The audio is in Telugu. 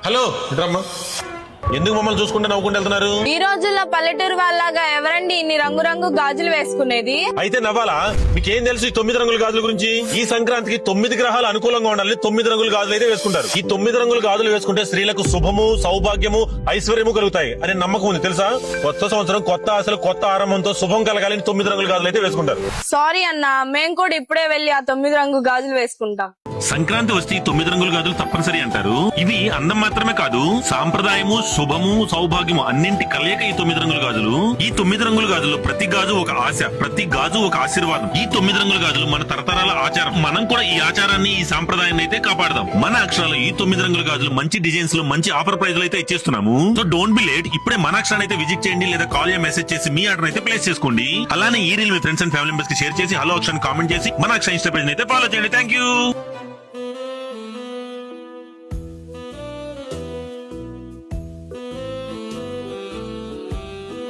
హలో ఇట్రమ్మా. ఎందుకు మమ్మల్ని చూసుకుంటే నవ్వుకుంటూ వెళ్తున్నారు? ఈ రోజుల్లో పల్లెటూరు వాళ్ళగా ఎవరండి ఇన్ని రంగురంగు గాజులు వేసుకునేది? అయితే నవ్వాలా? మీకేం తెలుసు ఈ 9 రంగుల గాజుల గురించి? ఈ సంక్రాంతికి 9 గ్రహాలు అనుకూలంగా ఉండాలని 9 రంగుల గాజులు అయితే వేసుకుంటారు. ఈ 9 రంగుల గాజులు వేసుకుంటే స్త్రీలకు శుభము, సౌభాగ్యము, ఐశ్వర్యము కలుగుతాయి అనే నమ్మకం ఉంది తెలుసా? కొత్త సంవత్సరం, కొత్త ఆశలు, కొత్త ఆరంభంతో శుభం కలగాలని 9 రంగుల గాజులు అయితే వేసుకుంటారు. సారీ అన్న, మేము కూడా ఇప్పుడే వెళ్లి ఆ 9 రంగు గాజులు వేసుకుంటాం. సంక్రాంతి వస్తే 9 రంగుల గాజులు తప్పనిసరి అంటారు. ఇవి అందం మాత్రమే కాదు, సాంప్రదాయము, శుభము, సౌభాగ్యము అన్నింటి కలయిక ఈ 9 రంగుల గాజులు. ఈ 9 రంగుల గాజులు ప్రతి గాజు ఒక ఆశ, ప్రతి గాజు ఒక ఆశీర్వాదం. ఈ 9 రంగుల గాజులు మన తరతరాల ఆచారం. మనం కూడా ఈ ఆచారాన్ని, ఈ సాంప్రదాయాన్ని అయితే కాపాడదాం. మన అక్షరాలు ఈ 9 రంగుల గాజులు మంచి డిజైన్స్ లో మంచి ఆఫర్ ప్రైజ్ అయితే ఇచ్చేస్తున్నాము. So don't be late. ఇప్పుడే మన అక్షరాన్ని అయితే విజిట్ చేయండి, లేదా కాల్ మెసేజ్ చేసి మీ ఆర్డర్ అయితే ప్లేస్ చేసుకోండి. అలానే ఈ reel me friends and family members కి షేర్ చేసి హలో అక్షరాన్ని కామెంట్ చేసి మన అక్షర ఇన్స్టా పేజ్ అయితే ఫాలో చేయండి. Thank you.